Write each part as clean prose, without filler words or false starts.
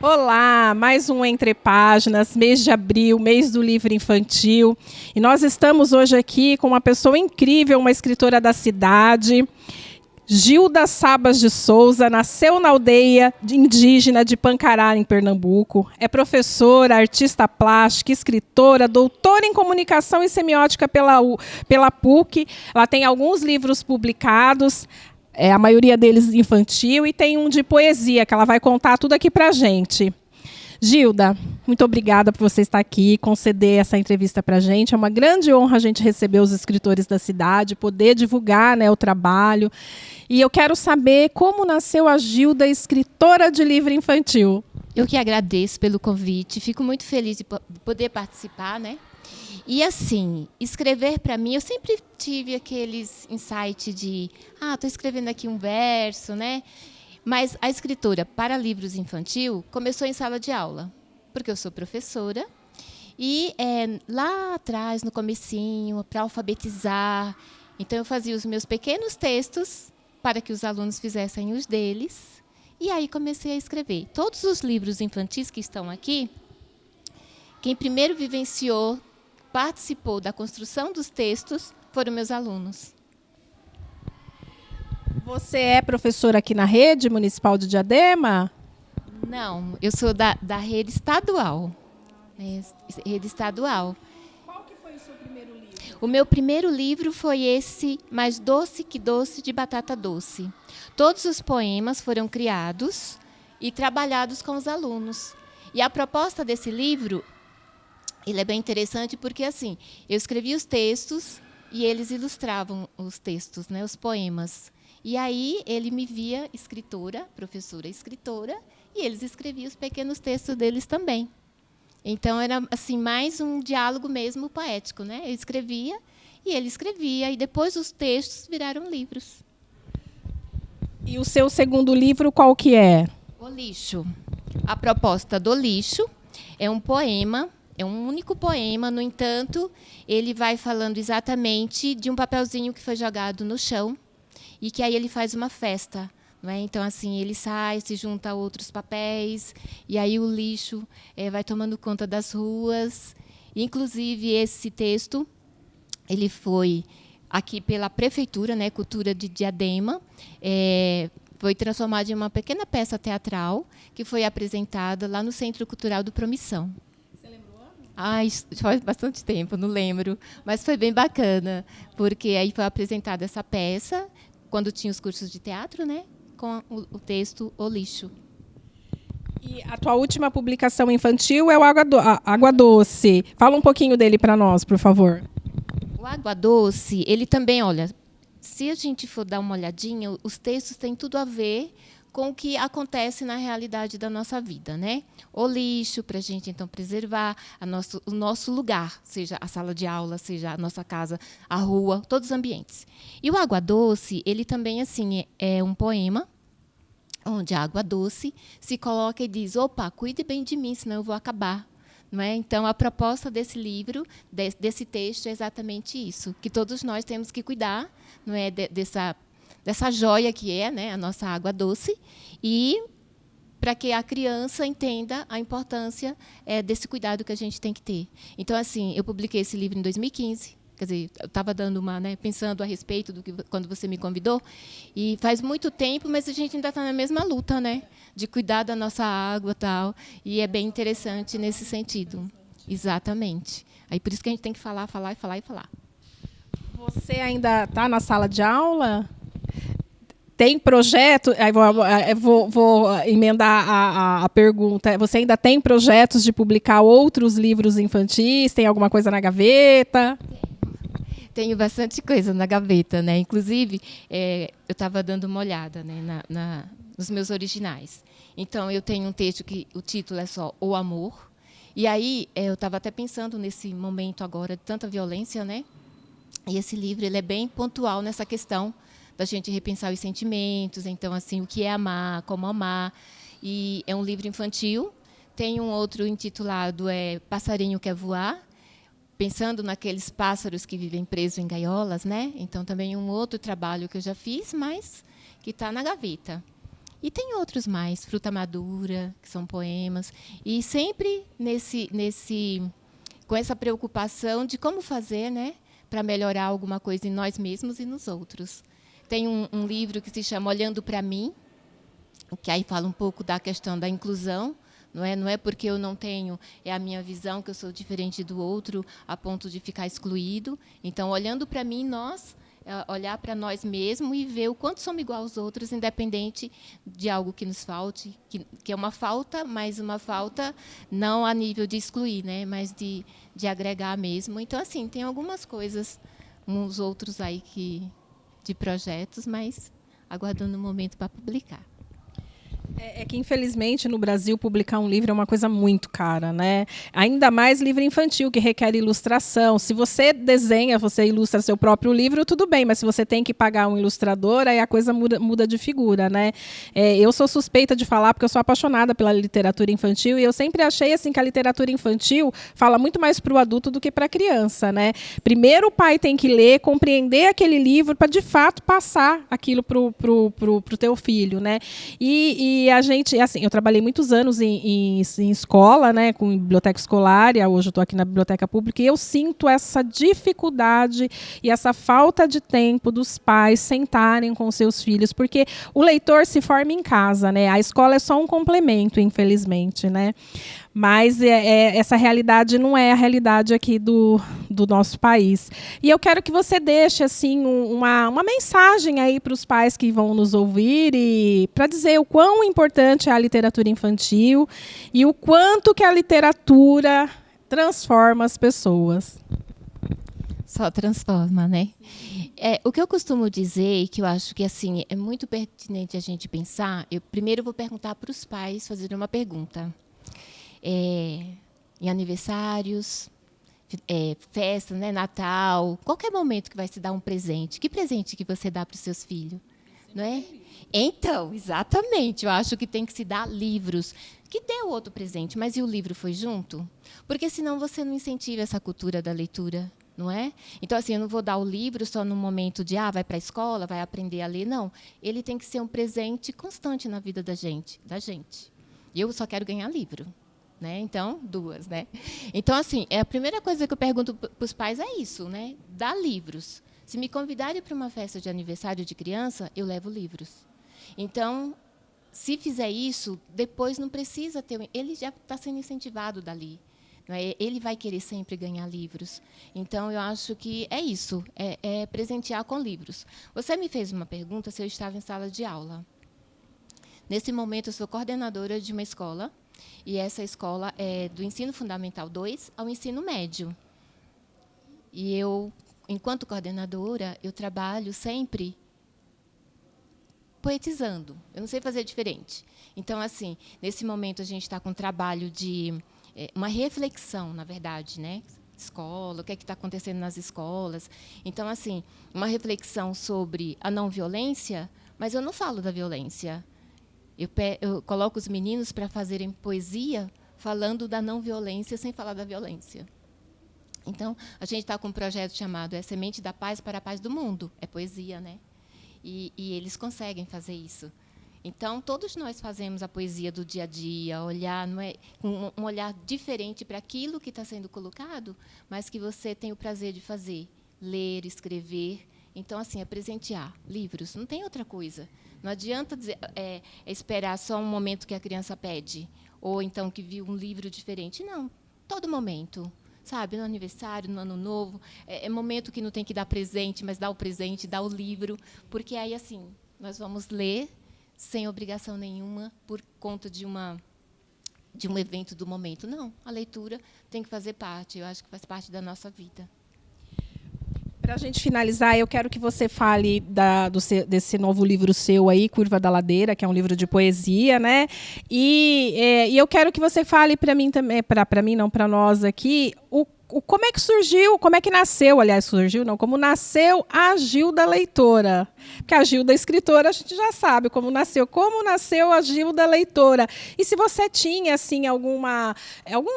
Olá, mais um Entre Páginas, mês de abril, mês do livro infantil. E nós estamos hoje aqui com uma pessoa incrível, uma escritora da cidade, Gilda Sabas de Souza, nasceu na aldeia indígena de Pancará, em Pernambuco. É professora, artista plástica, escritora, doutora em comunicação e semiótica pela PUC. Ela tem alguns livros publicados, a maioria deles infantil, e tem um de poesia, que ela vai contar tudo aqui para a gente. Gilda, muito obrigada por você estar aqui, conceder essa entrevista para a gente. É uma grande honra a gente receber os escritores da cidade, poder divulgar, né, o trabalho. E eu quero saber como nasceu a Gilda, escritora de livro infantil. Eu que agradeço pelo convite, fico muito feliz de poder participar, né? E assim, escrever para mim, eu sempre tive aqueles insights de, estou escrevendo aqui um verso, né? Mas a escritura para livros infantil começou em sala de aula, porque eu sou professora e lá atrás, no comecinho, para alfabetizar, então eu fazia os meus pequenos textos para que os alunos fizessem os deles, e aí comecei a escrever. Todos os livros infantis que estão aqui, quem primeiro vivenciou, participou da construção dos textos, foram meus alunos. Você é professora aqui na Rede Municipal de Diadema? Não, eu sou da rede estadual. Rede estadual. Qual que foi o seu primeiro livro? O meu primeiro livro foi esse, Mais Doce que Doce, de Batata Doce. Todos os poemas foram criados e trabalhados com os alunos. E a proposta desse livro, ele é bem interessante porque assim, eu escrevia os textos e eles ilustravam os textos, né, os poemas. E aí ele me via escritora, professora escritora, e eles escreviam os pequenos textos deles também. Então era assim mais um diálogo mesmo poético, né? Eu escrevia e ele escrevia, e depois os textos viraram livros. E o seu segundo livro qual que é? O Lixo. A proposta do Lixo é um poema, é um único poema, no entanto, ele vai falando exatamente de um papelzinho que foi jogado no chão, e que aí ele faz uma festa, não é? Então assim ele sai, se junta a outros papéis, e aí o lixo vai tomando conta das ruas. Inclusive esse texto ele foi aqui pela prefeitura, né, Cultura de Diadema, foi transformado em uma pequena peça teatral que foi apresentada lá no Centro Cultural do Promissão. Você lembrou? Isso faz bastante tempo, não lembro, mas foi bem bacana, porque aí foi apresentada essa peça quando tinha os cursos de teatro, né, com o texto O Lixo. E a tua última publicação infantil é o Água Doce. Fala um pouquinho dele para nós, por favor. O Água Doce, ele também, olha, se a gente for dar uma olhadinha, os textos têm tudo a ver com o que acontece na realidade da nossa vida, né? O lixo, para a gente, então, preservar o nosso lugar, seja a sala de aula, seja a nossa casa, a rua, todos os ambientes. E o Água Doce, ele também assim é um poema, onde a água doce se coloca e diz, opa, cuide bem de mim, senão eu vou acabar. Não é? Então, a proposta desse livro, desse texto, é exatamente isso, que todos nós temos que cuidar, não é, dessa joia que é, né, a nossa água doce, e para que a criança entenda a importância desse cuidado que a gente tem que ter. Então, assim, eu publiquei esse livro em 2015, quer dizer, eu estava pensando a respeito do que quando você me convidou, e faz muito tempo, mas a gente ainda está na mesma luta, né, de cuidar da nossa água, tal, e é bem interessante nesse sentido. Exatamente. Aí por isso que a gente tem que falar. Você ainda está na sala de aula? Tem projeto? Aí vou emendar a pergunta. Você ainda tem projetos de publicar outros livros infantis? Tem alguma coisa na gaveta? Tenho bastante coisa na gaveta, né? Inclusive, eu estava dando uma olhada, né, nos meus originais. Então, eu tenho um texto que o título é só O Amor. E aí, eu estava até pensando nesse momento agora de tanta violência, né? E esse livro ele é bem pontual nessa questão da gente repensar os sentimentos, então assim, o que é amar, como amar. E é um livro infantil. Tem um outro intitulado Passarinho Quer Voar, pensando naqueles pássaros que vivem presos em gaiolas, né? Então também um outro trabalho que eu já fiz, mas que está na gaveta. E tem outros mais, Fruta Madura, que são poemas. E sempre com essa preocupação de como fazer, né, para melhorar alguma coisa em nós mesmos e nos outros. Tem um livro que se chama Olhando para Mim, que aí fala um pouco da questão da inclusão. Não é porque eu não tenho, é a minha visão, que eu sou diferente do outro, a ponto de ficar excluído. Então, olhando para mim, olhar para nós mesmos e ver o quanto somos igual aos outros, independente de algo que nos falte, que é uma falta, mas uma falta não a nível de excluir, né, mas de agregar mesmo. Então, assim, tem algumas coisas, uns outros aí de projetos, mas aguardando o momento para publicar. É que, infelizmente, no Brasil, publicar um livro é uma coisa muito cara, né? Ainda mais livro infantil, que requer ilustração. Se você desenha, você ilustra seu próprio livro, tudo bem, mas se você tem que pagar um ilustrador, aí a coisa muda de figura, né? Eu sou suspeita de falar, porque eu sou apaixonada pela literatura infantil, e eu sempre achei assim, que a literatura infantil fala muito mais para o adulto do que para a criança, né? Primeiro o pai tem que ler, compreender aquele livro, para, de fato, passar aquilo pro teu filho, né? E a gente, assim, eu trabalhei muitos anos em escola, né, com biblioteca escolar, e hoje eu estou aqui na biblioteca pública, e eu sinto essa dificuldade e essa falta de tempo dos pais sentarem com seus filhos, porque o leitor se forma em casa, né? A escola é só um complemento, infelizmente, né? Mas essa realidade não é a realidade aqui do nosso país. E eu quero que você deixe assim, uma mensagem aí para os pais que vão nos ouvir, e para dizer o quão importante é a literatura infantil e o quanto que a literatura transforma as pessoas. Só transforma, né? O que eu costumo dizer, e que eu acho que assim, é muito pertinente a gente pensar, eu primeiro vou perguntar para os pais, fazer uma pergunta. Em aniversários, festa, né, Natal, qualquer momento que vai se dar um presente. Que presente que você dá para os seus filhos? Não é? Então, exatamente, eu acho que tem que se dar livros. Que dê o outro presente, mas e o livro foi junto? Porque senão você não incentiva essa cultura da leitura, não é? Então, assim, eu não vou dar o livro só no momento de, vai para a escola, vai aprender a ler, não. Ele tem que ser um presente constante na vida da gente. E eu só quero ganhar livro. Né? Então, 2, né? Então, assim, a primeira coisa que eu pergunto para os pais é isso, né? Dá livros. Se me convidarem para uma festa de aniversário de criança, eu levo livros. Então, se fizer isso, depois não precisa ter... Ele já está sendo incentivado dali. Não é? Ele vai querer sempre ganhar livros. Então, eu acho que é isso, é presentear com livros. Você me fez uma pergunta se eu estava em sala de aula. Nesse momento, eu sou coordenadora de uma escola, e essa escola é do ensino fundamental 2 ao ensino médio. E eu, enquanto coordenadora, eu trabalho sempre poetizando. Eu não sei fazer diferente. Então, assim, nesse momento, a gente está com um trabalho de uma reflexão, na verdade, né? Escola, o que é que está acontecendo nas escolas. Então, assim, uma reflexão sobre a não violência, mas eu não falo da violência. Eu coloco os meninos para fazerem poesia falando da não violência sem falar da violência. Então, a gente está com um projeto chamado Semente da Paz para a Paz do Mundo. É poesia, né? E eles conseguem fazer isso. Então, todos nós fazemos a poesia do dia a dia, olhar, não é, um olhar diferente para aquilo que está sendo colocado, mas que você tem o prazer de fazer. Ler, escrever. Então, assim, é presentear livros. Não tem outra coisa. Não adianta esperar só um momento que a criança pede, ou então que viu um livro diferente. Não, todo momento, sabe? No aniversário, no ano novo, é momento que não tem que dar presente, mas dá o presente, dá o livro, porque aí, assim, nós vamos ler sem obrigação nenhuma por conta de um evento do momento. Não, a leitura tem que fazer parte, eu acho que faz parte da nossa vida. Para a gente finalizar, eu quero que você fale desse novo livro seu aí, Curva da Ladeira, que é um livro de poesia, né? E eu quero que você fale para mim também, para mim não, para nós aqui, como é que surgiu, como é que nasceu, aliás, surgiu não, como nasceu a Gilda Leitora. Porque a Gilda escritora, a gente já sabe como nasceu a Gilda Leitora. E se você tinha, assim, algum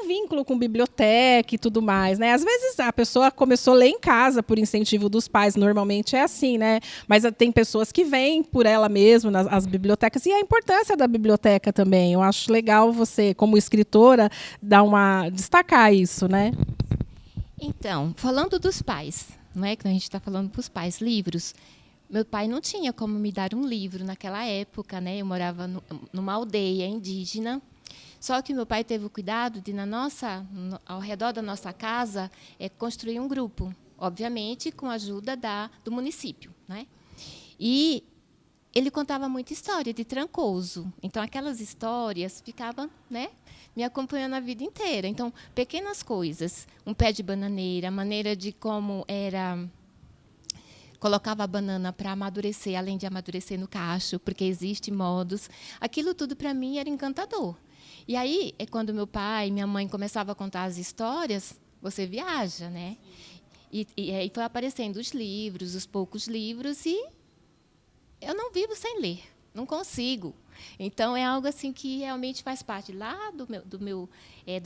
vínculo com biblioteca e tudo mais, né? Às vezes a pessoa começou a ler em casa por incentivo dos pais, normalmente é assim, né? Mas tem pessoas que vêm por ela mesma, nas bibliotecas, e a importância da biblioteca também. Eu acho legal você, como escritora, destacar isso, né? Então, falando dos pais, não é que a gente está falando para os pais, livros. Meu pai não tinha como me dar um livro naquela época, né? Eu morava numa aldeia indígena. Só que meu pai teve o cuidado de, ao redor da nossa casa, construir um grupo, obviamente com a ajuda do município, né? E ele contava muita história de Trancoso. Então, aquelas histórias ficavam, né, me acompanhando a vida inteira. Então, pequenas coisas, um pé de bananeira, a maneira de como colocava a banana para amadurecer, além de amadurecer no cacho, porque existem modos. Aquilo tudo, para mim, era encantador. E aí, quando meu pai e minha mãe começavam a contar as histórias, você viaja, né? E aí foi aparecendo os livros, os poucos livros, e eu não vivo sem ler, não consigo. Então, é algo assim que realmente faz parte lá do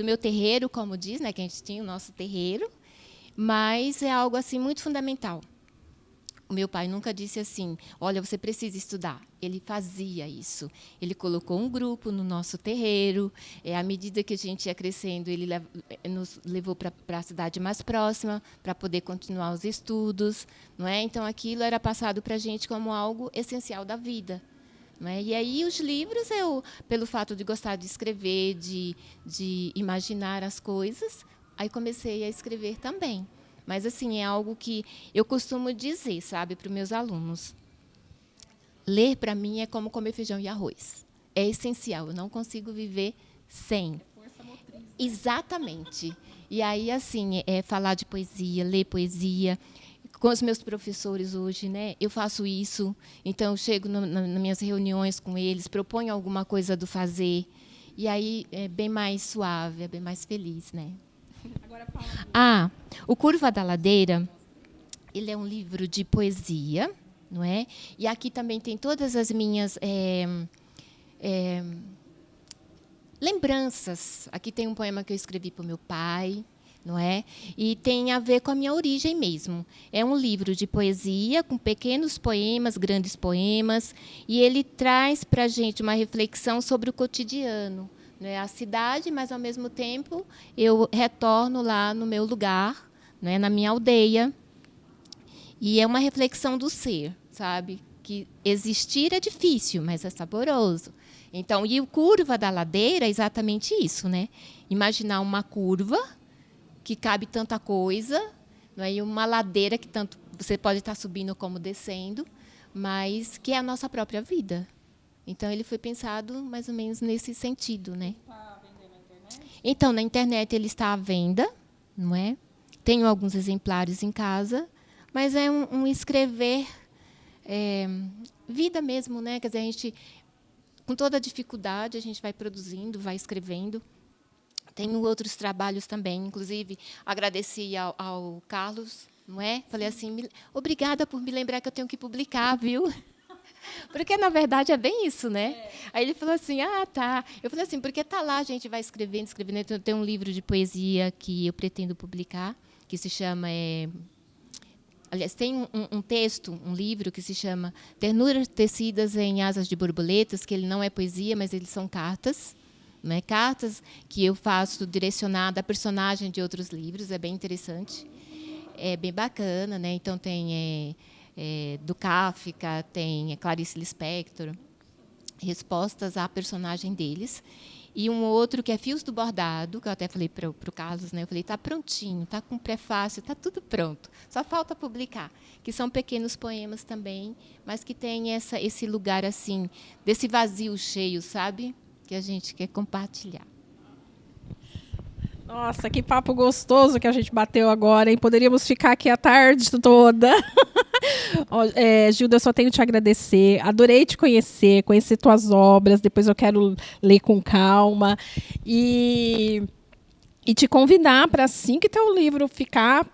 meu terreiro, como diz, né, que a gente tinha o nosso terreiro, mas é algo assim muito fundamental. O meu pai nunca disse assim, olha, você precisa estudar. Ele fazia isso. Ele colocou um grupo no nosso terreiro. À medida que a gente ia crescendo, ele nos levou para a cidade mais próxima para poder continuar os estudos. Não é? Então, aquilo era passado para a gente como algo essencial da vida. Não é? E aí, os livros, pelo fato de gostar de escrever, de imaginar as coisas, aí comecei a escrever também. Mas, assim, é algo que eu costumo dizer, sabe, para os meus alunos. Ler, para mim, é como comer feijão e arroz. É essencial, eu não consigo viver sem. Força motriz. Exatamente. E aí, assim, falar de poesia, ler poesia. Com os meus professores hoje, né, eu faço isso. Então, eu chego nas minhas reuniões com eles, proponho alguma coisa do fazer. E aí é bem mais suave, é bem mais feliz, né? Agora o Curva da Ladeira, ele é um livro de poesia, não é? E aqui também tem todas as minhas lembranças. Aqui tem um poema que eu escrevi para o meu pai, não é? E tem a ver com a minha origem mesmo. É um livro de poesia com pequenos poemas, grandes poemas, e ele traz para a gente uma reflexão sobre o cotidiano. Né, a cidade, mas, ao mesmo tempo, eu retorno lá no meu lugar, né, na minha aldeia. E é uma reflexão do ser, sabe? Que existir é difícil, mas é saboroso. Então, e o Curva da Ladeira é exatamente isso, né? Imaginar uma curva que cabe tanta coisa, né, e uma ladeira que tanto você pode estar subindo como descendo, mas que é a nossa própria vida. Então, ele foi pensado mais ou menos nesse sentido, né? Está vendendo na internet? Então, na internet ele está à venda, não é? Tenho alguns exemplares em casa, mas é um escrever vida mesmo, né? Quer dizer, a gente, com toda a dificuldade, a gente vai produzindo, vai escrevendo. Tenho outros trabalhos também, inclusive agradeci ao Carlos, não é? Falei assim, obrigada por me lembrar que eu tenho que publicar, viu? Porque, na verdade, é bem isso, né? Aí ele falou assim, tá. Eu falei assim, porque está lá, a gente vai escrevendo. Então, tem um livro de poesia que eu pretendo publicar, que se chama... Aliás, tem um texto, um livro que se chama Ternuras Tecidas em Asas de Borboletas, que ele não é poesia, mas eles são cartas. Né? Cartas que eu faço direcionada a personagem de outros livros, é bem interessante. É bem bacana, né? Então, tem... do Kafka, tem Clarice Lispector, respostas à personagem deles. E um outro que é Fios do Bordado, que eu até falei para o Carlos, né? Eu falei, está prontinho, está com prefácio, está tudo pronto, só falta publicar. Que são pequenos poemas também, mas que tem esse lugar assim, desse vazio cheio, sabe? Que a gente quer compartilhar. Nossa, que papo gostoso que a gente bateu agora, hein? Poderíamos ficar aqui a tarde toda. Gilda, eu só tenho te agradecer. Adorei te conhecer tuas obras. Depois eu quero ler com calma. E e te convidar para, assim que teu livro ficar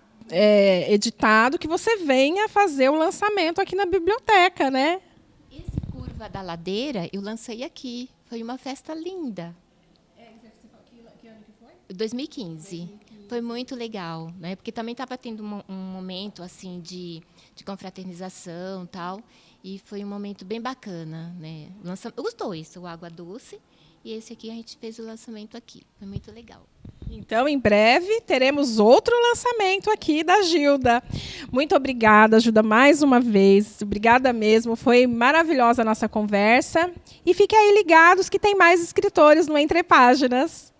editado, que você venha fazer o lançamento aqui na biblioteca, né? Esse Curva da Ladeira eu lancei aqui. Foi uma festa linda. Que ano que foi? 2015. Foi muito legal, né? Porque também estava tendo um momento assim de confraternização, tal, e foi um momento bem bacana, né? Os dois, o Água Doce e esse aqui a gente fez o lançamento aqui. Foi muito legal. Então, em breve, teremos outro lançamento aqui da Gilda. Muito obrigada, Gilda, mais uma vez. Obrigada mesmo. Foi maravilhosa a nossa conversa. E fiquem aí ligados que tem mais escritores no Entre Páginas.